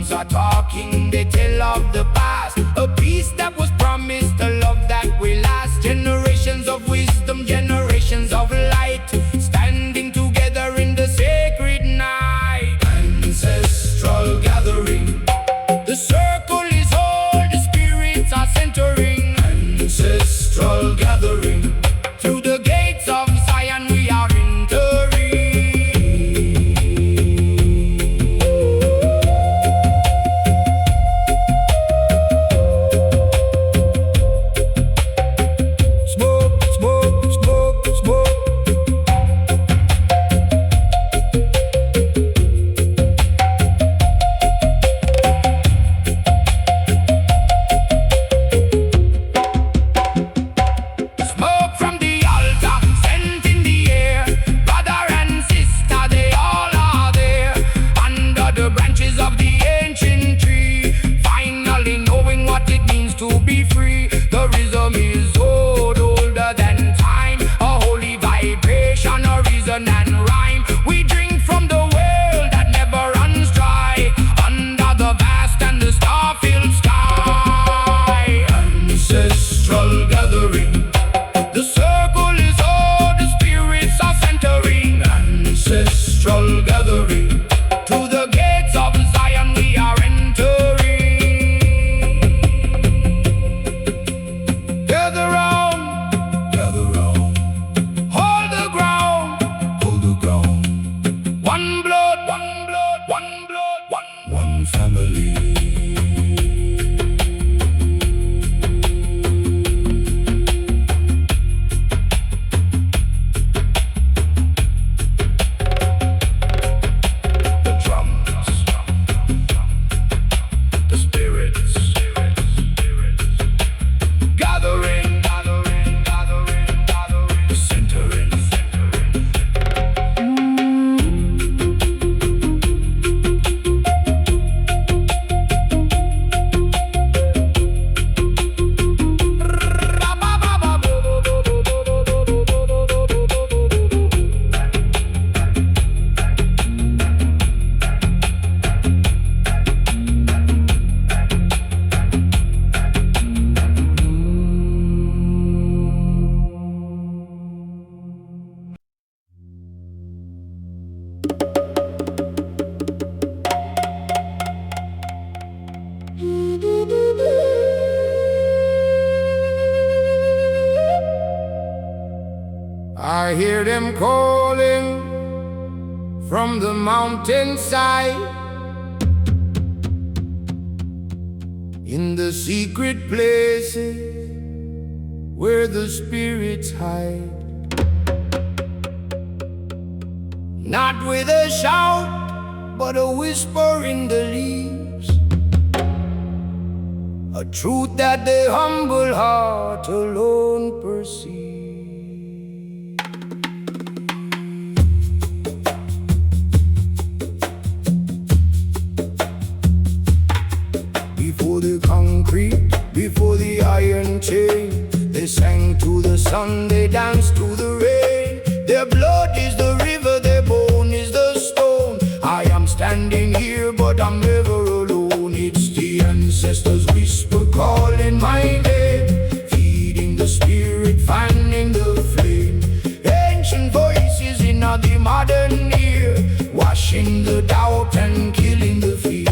drums are talking, they tell of the past, a peace that was promised, a love that will last. Generations of wisdom, generations of light, standing together in the sacred night. Ancestral gathering, the circle is all, the spirits are centering. Ancestral gathering, through the gates of Zion we are entering. Smoke, smoke, smoke, smoke. Smoke from the altar, scent in the air. Brother and sister, they all are there, under the branches of the ancient tree, finally knowing what it means to be free. The rhythm is old, older than time, a holy vibration, a reason and rhyme. We drink from the well that never runs dry, under the vast and the star-filled sky. Ancestral gathering, the circle is all, the spirits are centering. Ancestral gathering, to the gates of Zion we are entering. Gather round, hold the ground, one blood, one family. The drums, the spirits, gathering, the centering. I hear them calling from the mountainside, in the secret places where the spirits hide. Not with a shout, but a whisper in the leaves, a truth that the humble heart alone perceives. Before the concrete, before the iron chain, they sang to the sun, they danced to the rain. Their blood is the river, their bone is the stone. I am standing here, but I'm never alone. It's the ancestors' whisper calling my name, feeding the spirit, fanning the flame. Ancient voices in the modern ear, washing the doubt and killing the fear.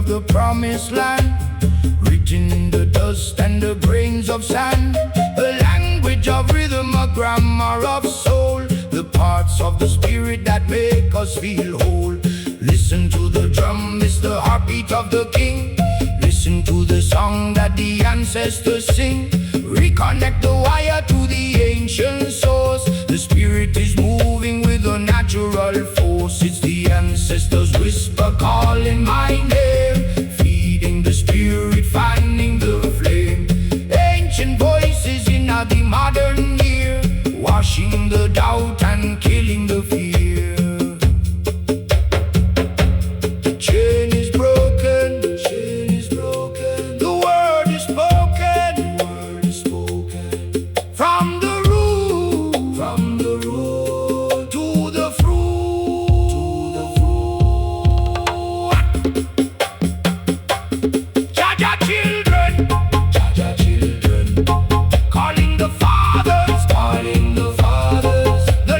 The promised land, written in the dust and the grains of sand, a language of rhythm, a grammar of soul, the parts of the spirit that make us feel whole. Listen to the drum, it's the heartbeat of the king. Listen to the song that the ancestors sing. Reconnect the wire to the ancient source. The spirit is moving with a natural force. It's the ancestors' whisper calling my name, feeding the spirit, fanning the flame. Ancient voices in the modern ear, quenching the doubt and killing the fear. The chain is broken, the chain is broken. The word is spoken, the word is spoken. From the root to the fruit, Jaja children, Jaja children, calling the fathers, the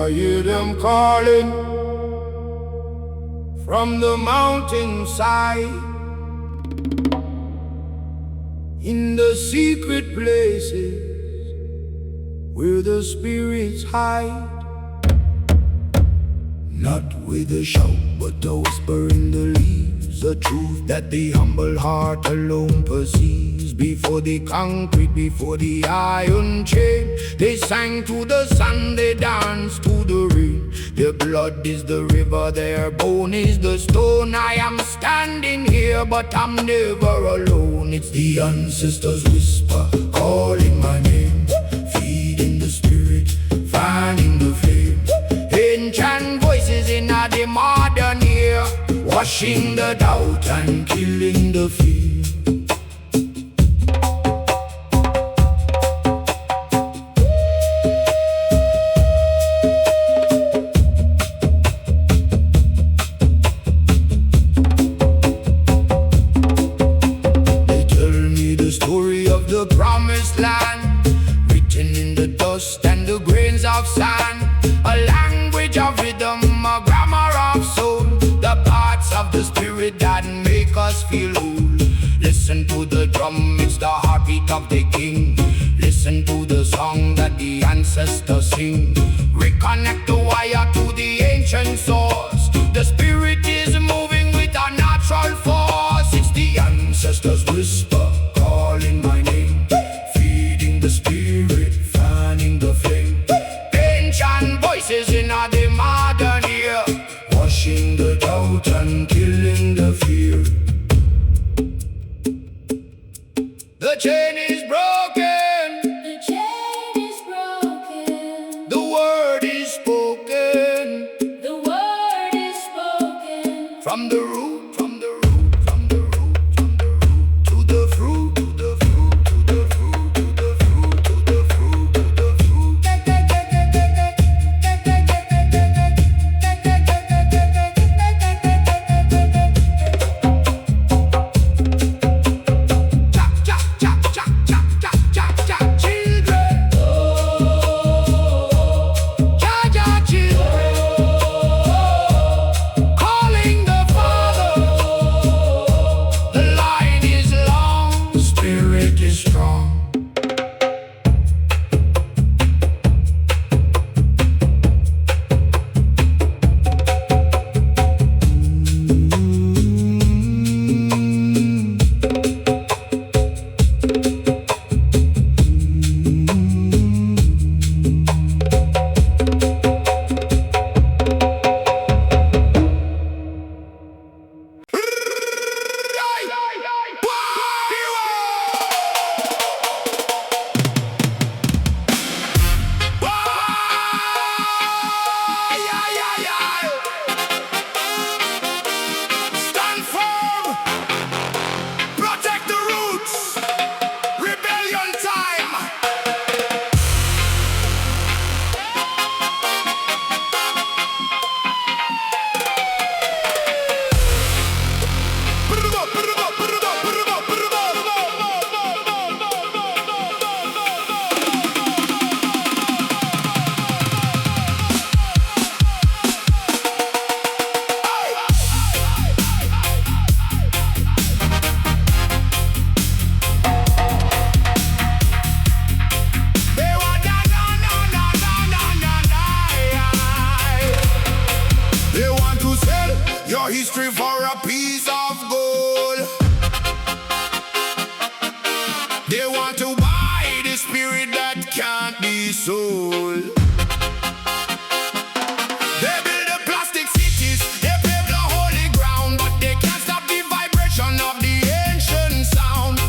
I hear them calling from the mountainside, in the secret places where the spirits hide. Not with a shout, but a whisper in the leaves, a truth that the humble heart alone perceives. Before the concrete, before the iron chain, they sang to the sun, they danced to the rain. Their blood is the river, their bone is the stone. I am standing here, but I'm never alone. It's the ancestors' whisper, calling my name, feeding the spirit, fanning the flame. Ancient voices in the modern ear, washing the doubt and killing the fear. They tell me the story of the promised land, written in the dust and the grains of sand. A language of rhythm, a grammar of soul, the parts of the spirit that make us feel whole. Listen to the drum, it's the heartbeat of the king. Listen to the song that the ancestors sing. Reconnect the wire to the ancient source. The spirit is moving with a natural force. It's the ancestors' whisper, calling my name, feeding the spirit, fanning the flame. Ancient voices in the modern ear, washing the doubt and killing the fear. The chain is broken, The chain is broken. the word is spoken. The word is spoken. From the root, from the root, from the root, from the root, to the fruit, to the fruit, to the fruit, to the fruit, to the fruit, to the fruit. Chop, chop, chop, chop, chop, chop, chop, chop, children. Cha, cha, children. Calling the Father. The line is long, the spirit is strong. Stand firm, protect the roots, rebellion time. Put it up, put it up, put it up, put it up, put it up. They want They want to sell your history for a piece of gold. They want to buy the spirit that can't be sold. They build the plastic cities, they pave the holy ground, but they can't stop the vibration of the ancient sound.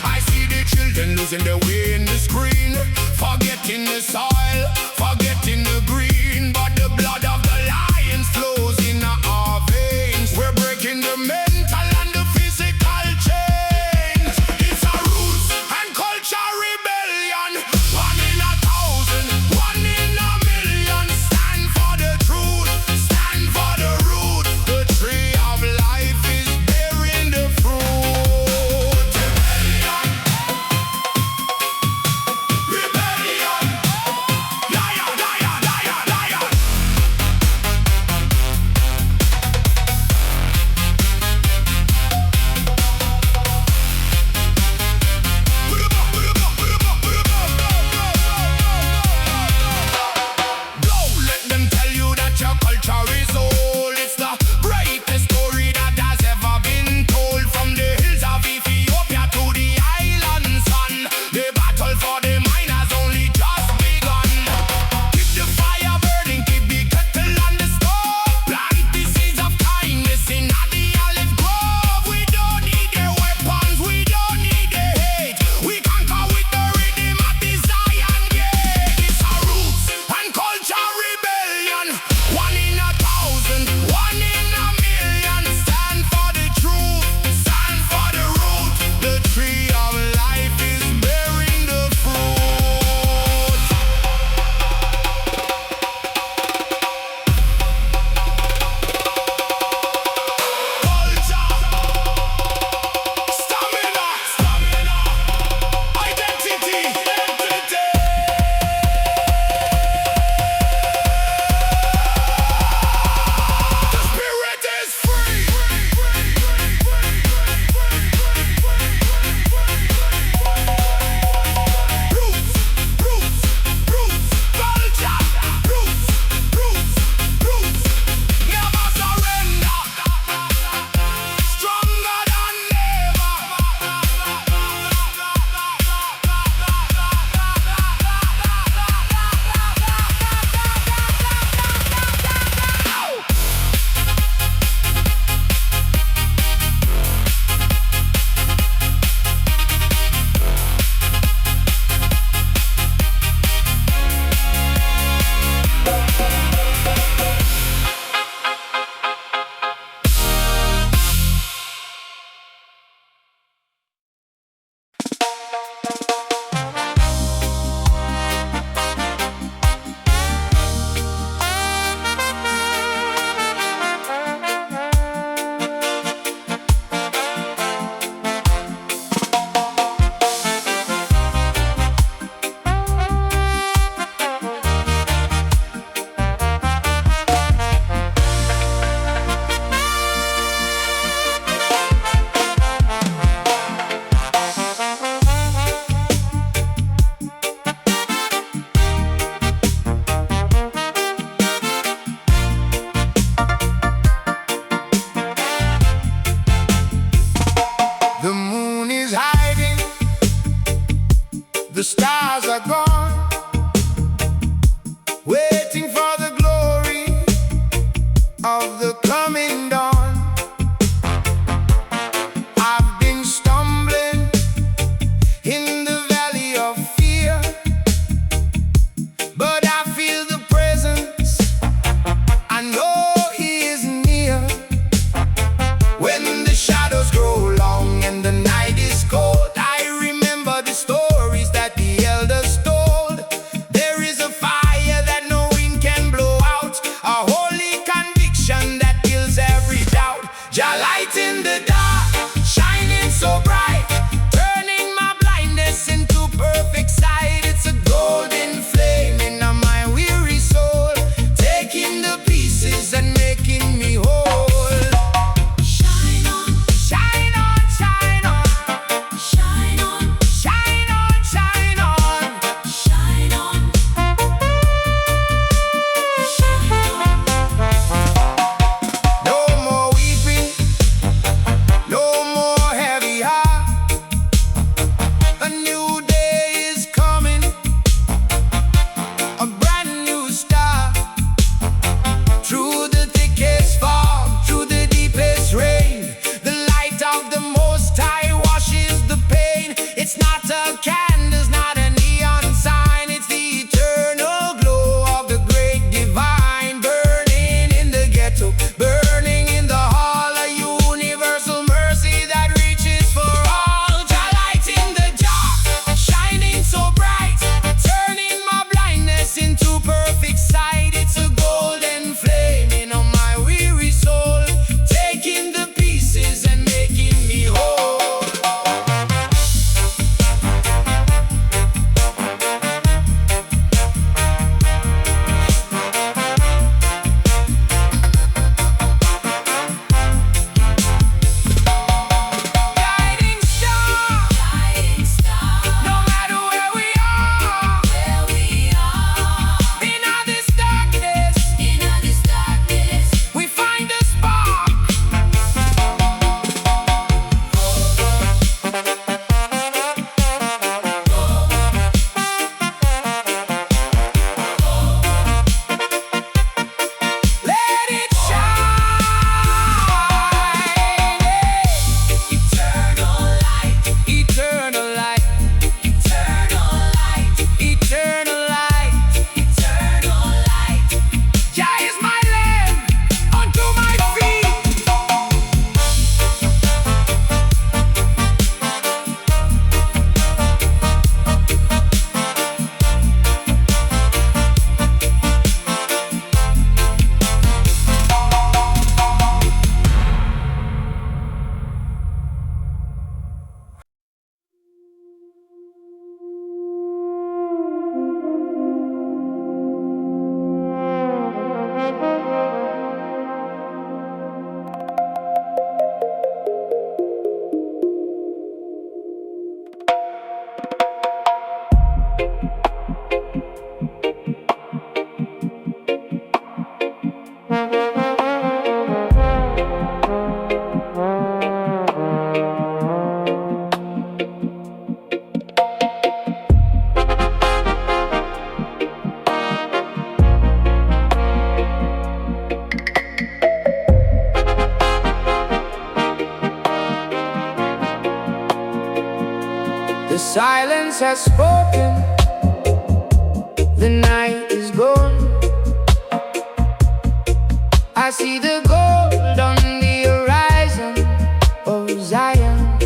I see the children losing their way in the screen, forgetting the soil, forgetting the green, but the blood of the lions flows in our veins. We're breaking the mental and the physical chains. It's a roots and culture rebellion. One in a thousand, one in a million. Stand for the truth, stand for the root. The tree of life is bearing the fruit. Rebellion, rebellion. Lion, lion, lion, lion. the coming dawn. I've been stumbling in the valley of fear, but I feel the presence. I know He is near. When the shadows grow long and the night is cold, I remember the stories that the elders told. There is a fire that no wind can blow out, a holy conviction that kills every doubt. Jah light in the dark, shining so bright, turning my blindness into perfect sight. It's a golden flame in my weary soul, taking the pieces and making me whole. Shine on, Shine on, shine on, shine on, shine on, shine on. shine on, shine on. No more weeping, no more heavy heart. A new day is coming, a brand new start. Through the thickest fog, through the deepest rain, the light of the Most High washes the pain. It's not a candle, it's not a neon sign, it's the eternal glow of the great divine, burning in the ghetto, burning in the hall, a universal mercy that reaches for all. Jah light in the dark, shining so bright, turning my blindness into perfect sight. It's a golden flame in my weary soul, taking the pieces and making me whole. Guiding star, Guiding star, no matter where we are, where we are. in all this darkness, In all this darkness, we find a spark. Let it shine. eternal light, Eternal light, eternal light, eternal light. eternal light. Jah is my lamp unto my feet. The silence has spoken, the night is gone. I see the gold on the horizon of Zion.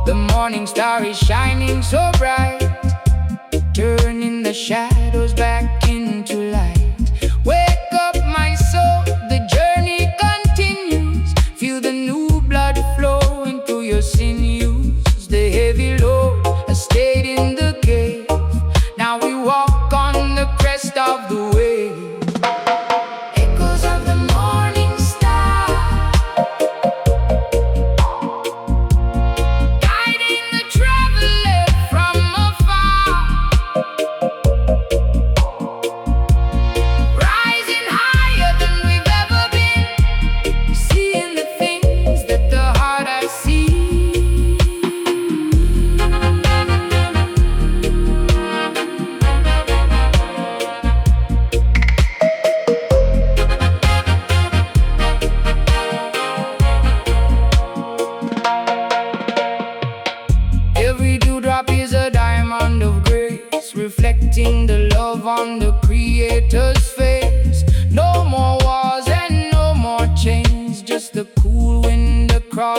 The morning star is shining so bright, turning the shadows back into light. Wake up, my soul, the journey continues. Feel the new blood flowing through your sinews. The heavy load has stayed in the cave. Now we walk on the crest of the wave. Echoes of the morning star, guiding the traveler from afar.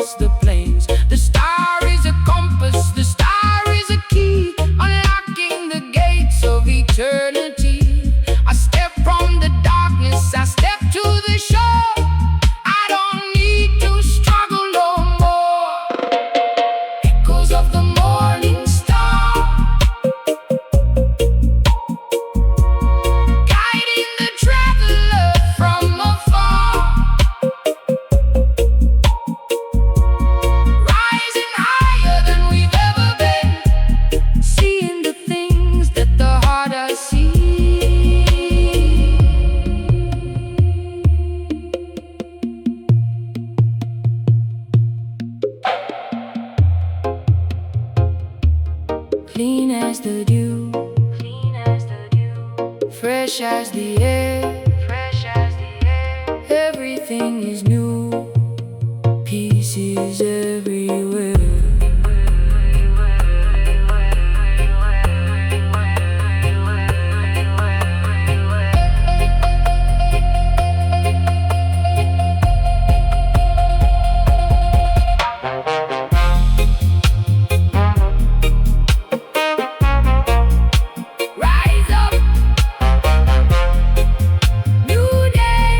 across the plains. The star is a compass, the star is a key, unlocking the gates of eternity. I step from the darkness, I step to the shore. I don't need to struggle no more. Echoes of the morning star, guiding the traveler from afar, rising higher than we've ever been, seeing the things that the heart has seen. Clean as the dew, fresh as the air, everything is new, peace is everywhere. Rise up, new day,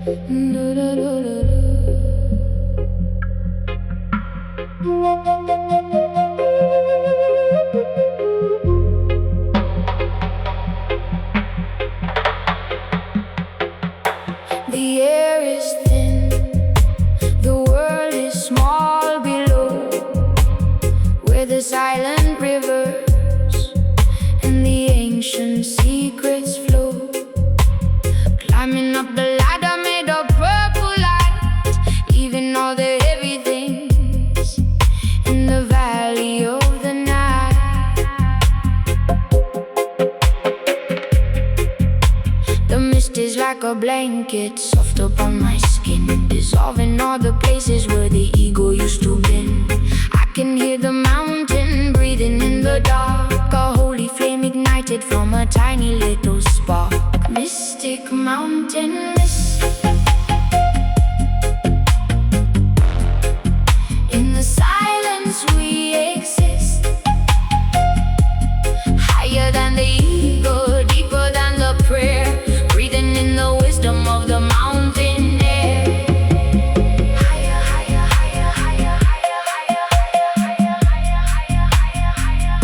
The air is thin, the world is small below, where the silent rivers and the ancient secrets flow. Climbing up the ladder made of purple light, leaving all the heavy things in the valley of the night. The mist is like a blanket, soft upon my skin, dissolving all the places where the ego used to bend. I can hear the mountain breathing in the dark, a holy flame ignited from a tiny little spark. Mystic mountain mist. In the silence we exist, higher than the ego, deeper than the prayer, breathing in the wisdom of the mountain air. Higher, higher, higher, higher, higher, higher, higher, higher, higher, higher, higher, higher.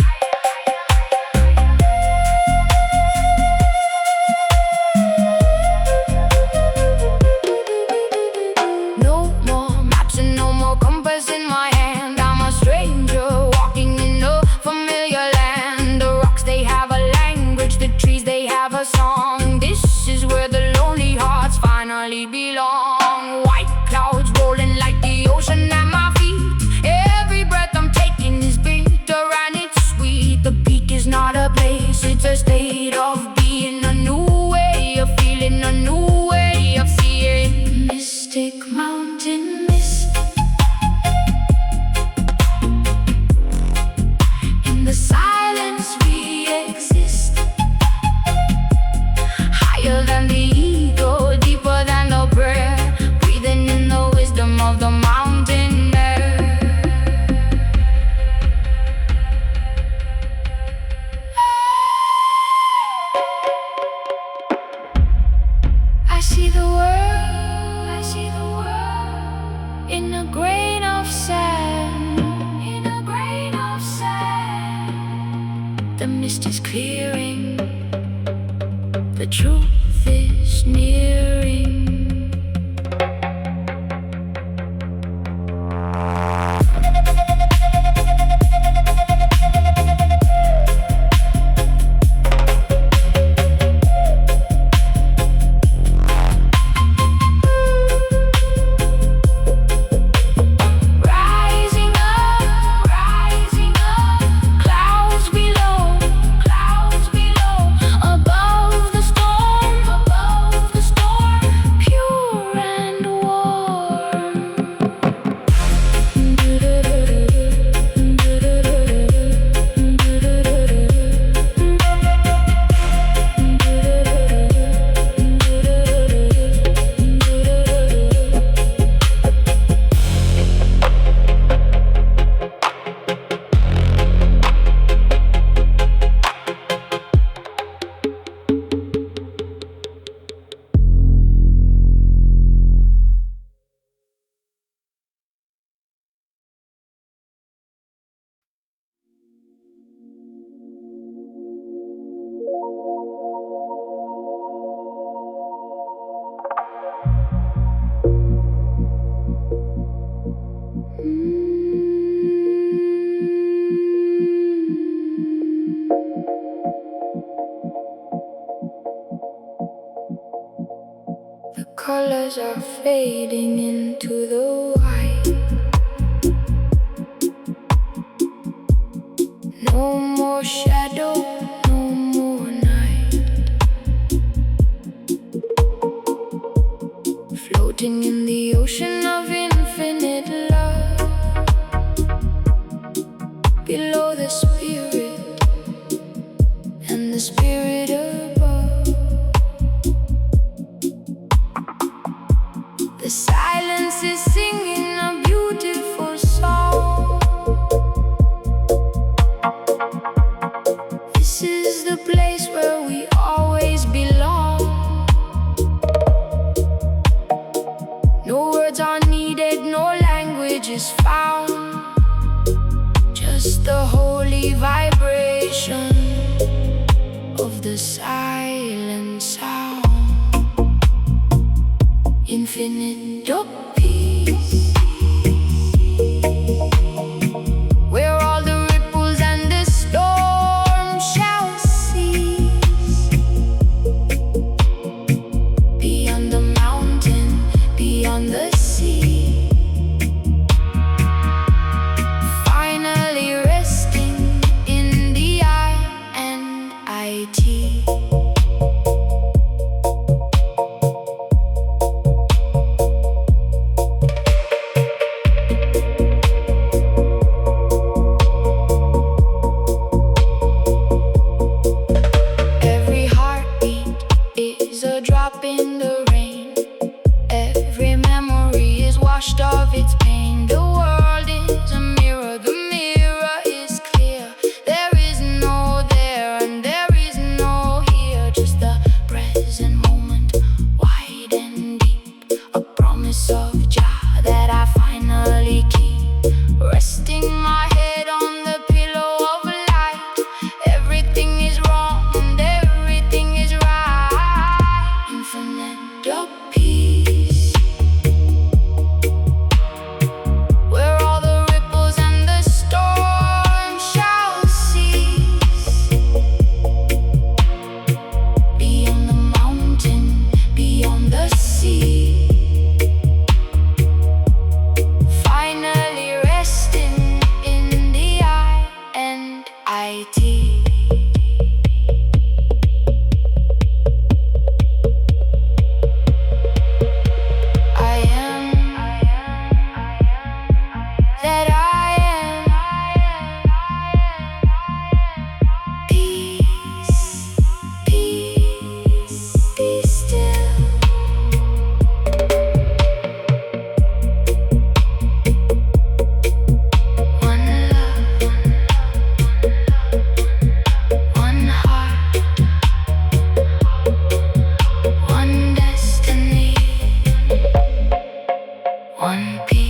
No more maps and no more compass in my hand. I'm a stranger walking in a familiar land. The rocks, they have a language, the trees, they have a song. This is where the lonely hearts finally belong. White clouds rolling like the ocean at my feet. Every breath I'm taking is bitter and it's sweet. The peak is not a place, it's a state of being. A new way of feeling, a new way of seeing. Mystic mountain mist. In the silence we exist, higher than the ego, deeper than the prayer, breathing in the wisdom of the mountain air. I see the world in a grain of sand, in a grain of sand. The mist is clearing, the truth is nearing. Rising up, clouds below, above the storm, pure and warm. The colors are fading into the white. No more shadow, no more night. Floating in the ocean of infinite love, below the spirit and the spirit above. The silence is singing a beautiful song. This is the place where we always belong. No words are needed, no language is found, just the holy vibration of the silent sound. Infinite of peace, where all the ripples and the storm shall cease. Beyond the mountain, beyond the sea, finally resting in the I and IT. Every heartbeat is a drop in the rain. Every memory is washed of its pain. The world is a mirror, the mirror is clear. There is no there and there is no here, just the present moment, wide and deep. A promise of Jah that I finally keep. Resting my head on the pillow of light. Everything is wrong and everything is right. Infinite of peace, where all the ripples and the storm shall cease. Beyond the mountain, beyond the sea, finally resting in the I and IT. I am that I am. Peace, peace, be still. One love, one heart, one destiny, one peace.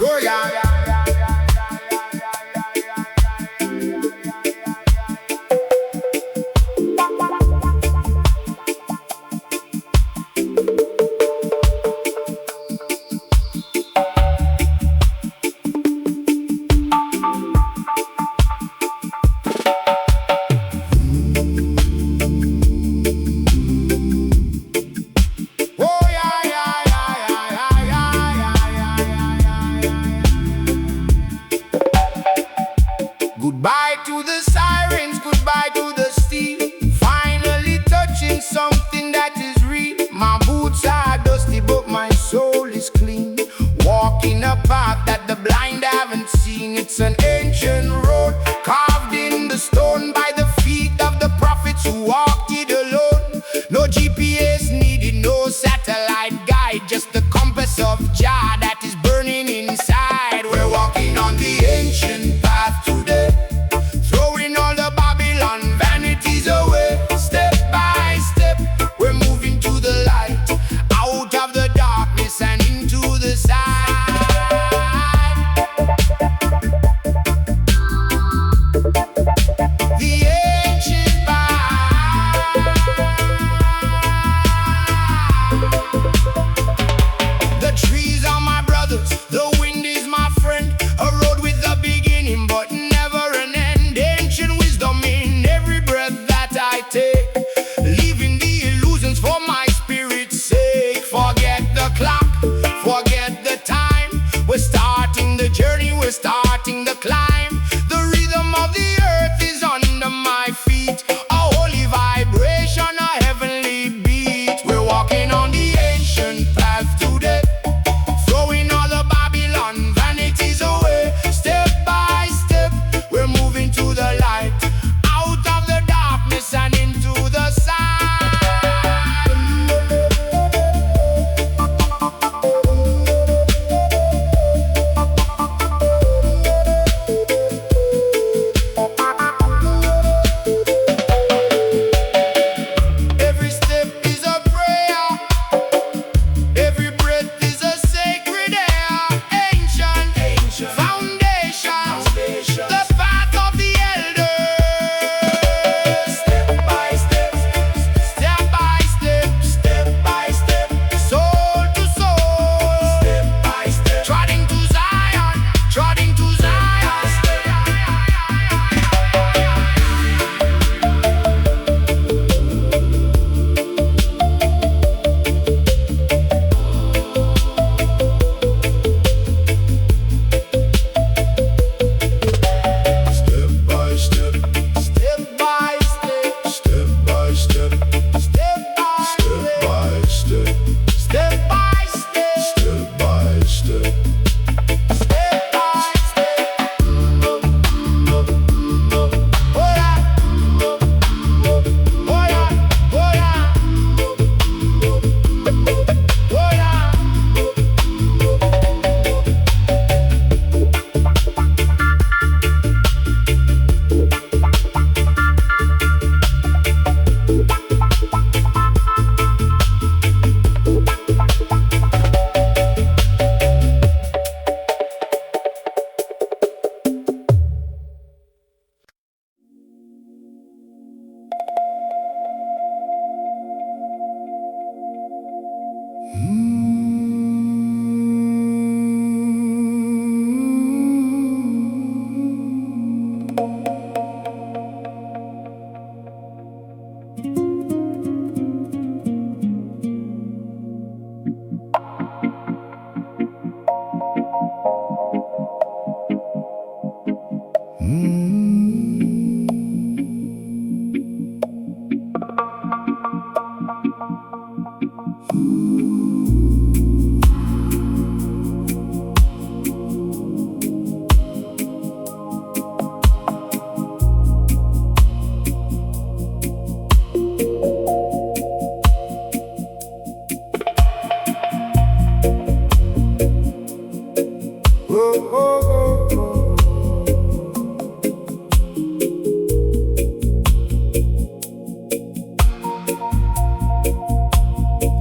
Oh yeah. Oh yeah. Goodbye to the sirens, goodbye to the steel. Finally touching something that is real. My boots are dusty, but my soul is clean. Walking a path that the blind haven't seen. It's an ancient road carved in the stone by the feet of the prophets who walked it alone. No GPS needed, no satellite guide, just the compass of Jah that is burning inside. We're walking on the ancient path today, throwing all the Babylon vanities away. Step by step, we're moving to the light, out of the darkness and into the side. The ancient path, the trees are my brothers, the wind is my friend. A road with a beginning,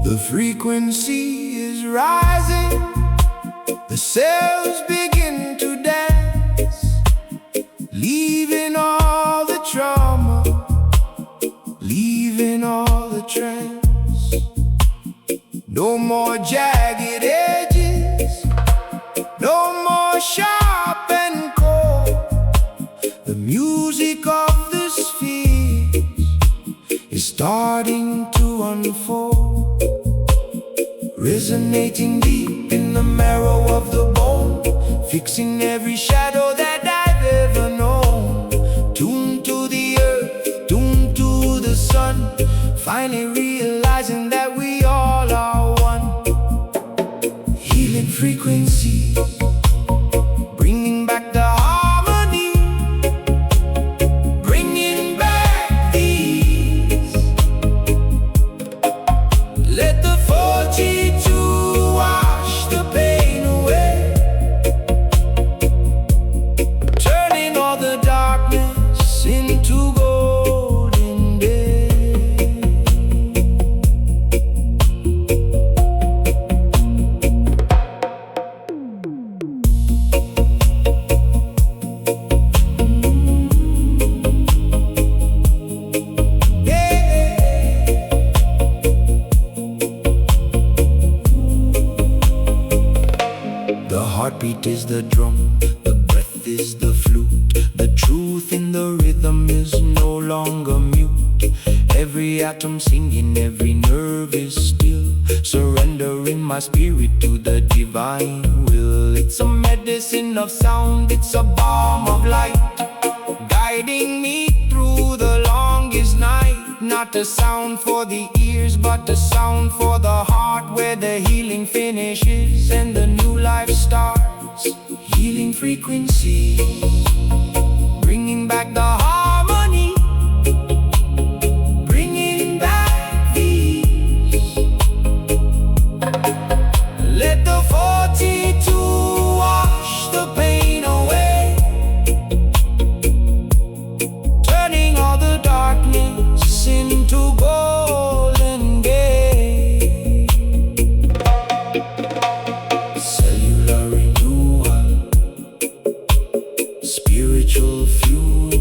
The frequency is rising, the cells begin to dance, leaving all the trauma, leaving all the trance. No more jagged edges, no more sharp and cold. The music of the spheres is starting to unfold, resonating deep in the marrow of the bone, fixing every shadow that I've ever known. Tuned to the earth, tuned to the sun, finally realizing that we all are one. Healing frequencies, bringing back the harmony, bringing back these. Let the 42 wash the pain away, turning all the darkness into golden day. The heartbeat is the drum, the breath is the flute. The truth in the rhythm is no longer mute. Every atom singing, every nerve is still, surrendering my spirit to the divine will. It's a medicine of sound, it's a balm of light, guiding me through the longest night. Not a sound for the ears, but a sound for the heart, where the healing finishes and the new life starts. Healing frequencies, bringing back the harmony, bringing back peace. Let the 42 wash the pain away, turning all the darkness into golden gate. Cellular renewal, spiritual fuel,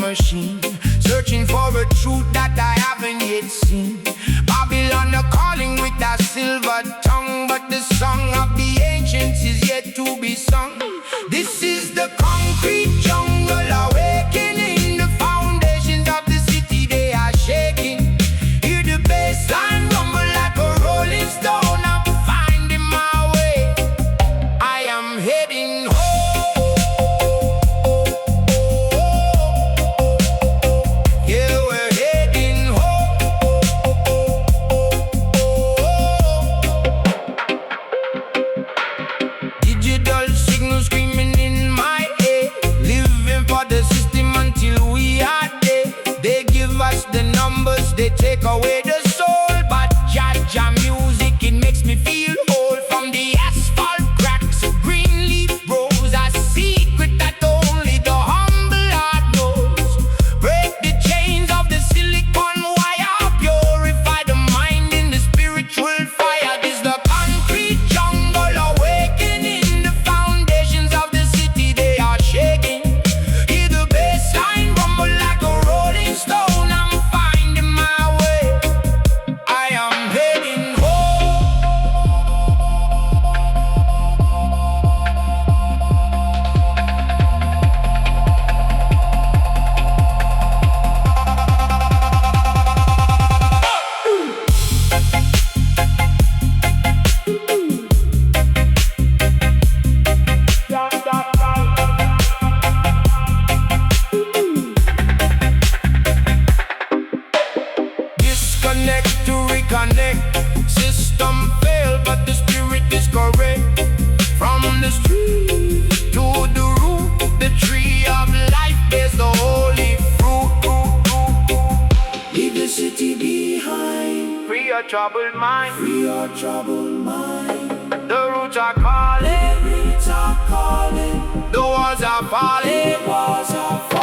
machine, searching for a truth that I haven't yet seen. Babylon are calling with a silver tongue, but the song of the ancients is yet to be sung. This is the concrete jungle awakening. The foundations of the city, they are shaking. Hear the bassline rumble like a rolling stone. I'm finding my way, I am heading home. Yeah, we're heading home. Digital signal screaming in my ear, living for the system until we are dead. They give us the numbers, they take away the soul. But Jaja music, it makes me feel whole. From the asphalt cracks, green leaf grows, a secret that only the humble heart knows. Break the chains of the silicon wire, purify the mind in the spiritual fire. This the concrete jungle awakening. The foundations of the city, they are shaking. Hear the bassline rumble like a rolling stone. I'm finding my way, I am heading home. Disconnect to reconnect. System failed, but the spirit is correct. From the street to the root, the tree of life bears the holy fruit. Leave the city behind, free your troubled mind, free your troubled mind. The roots are calling, roots are calling. The walls are falling, walls are falling.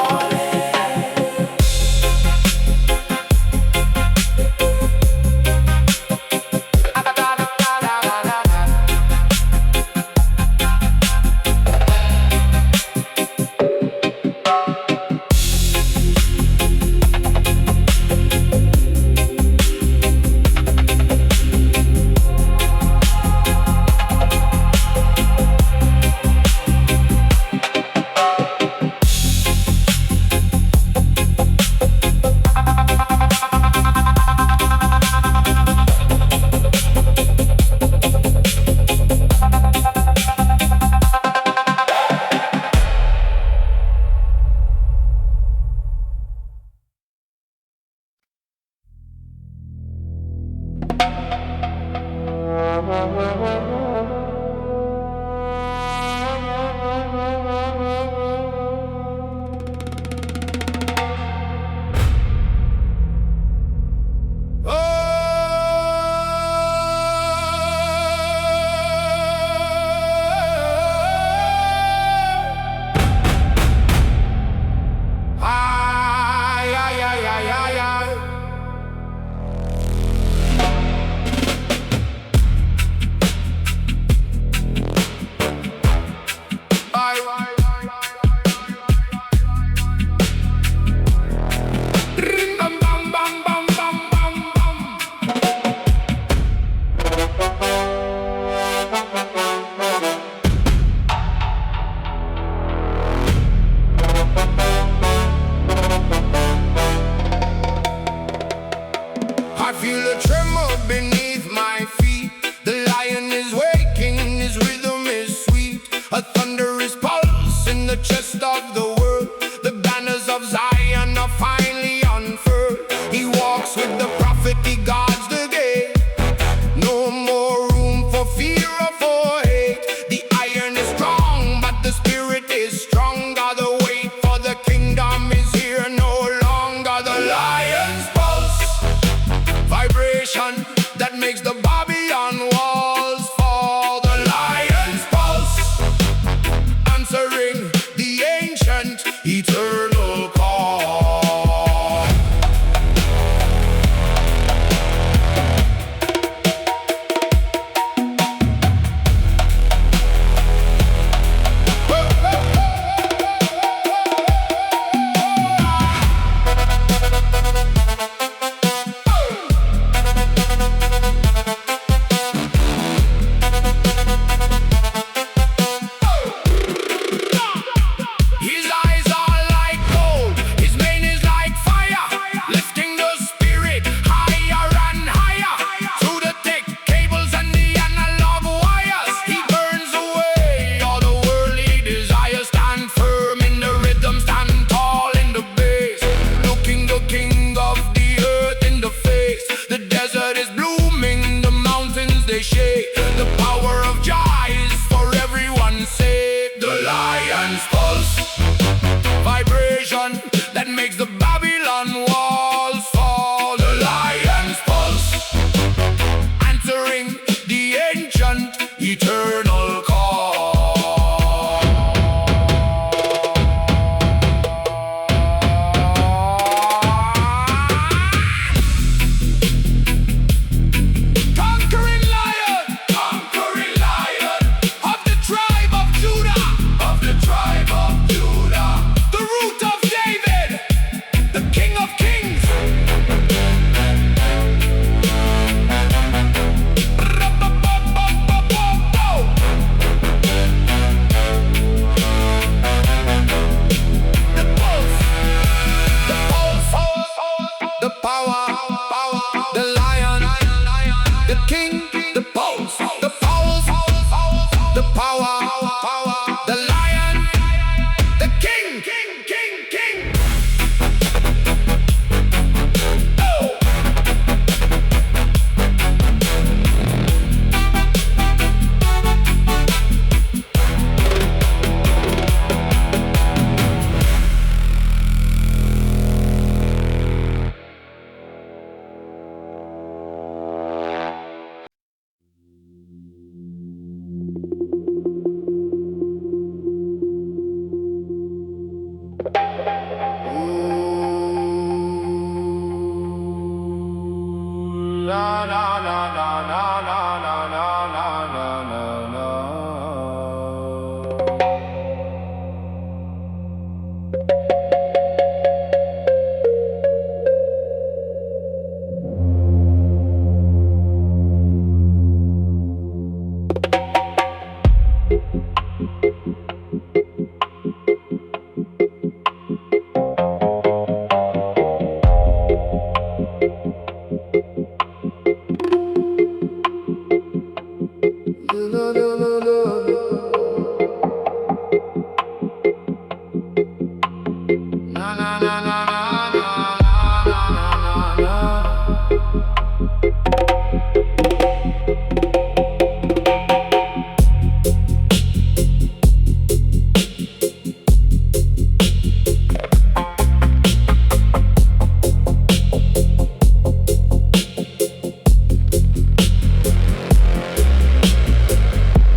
Na na na na na na na na na na na.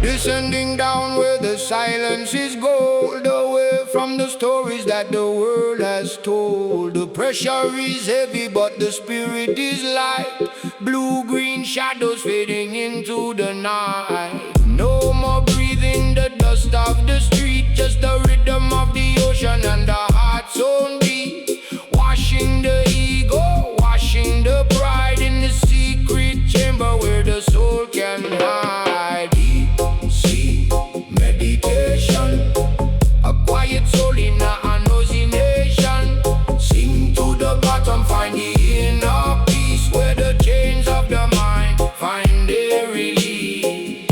Descending down where the silence is gold, away from the stories that the world has told. The pressure is heavy but the spirit is light. Blue-green shadows fading into the night. No more breathing the dust of the street, just the rhythm of the ocean and the heart's own beat. Washing the ego, washing the pride in the secret chamber where the soul can hide. Meditation, a quiet soul in a noisy nation. Sing to the bottom, find the inner peace where the chains of the mind find their release.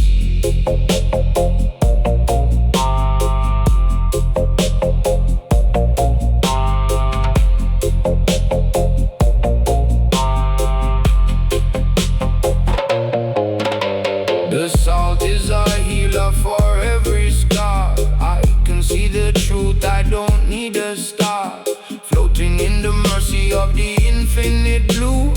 The salt is a healer for every scar. I can see the truth, I don't need a star. Floating in the mercy of the infinite blue.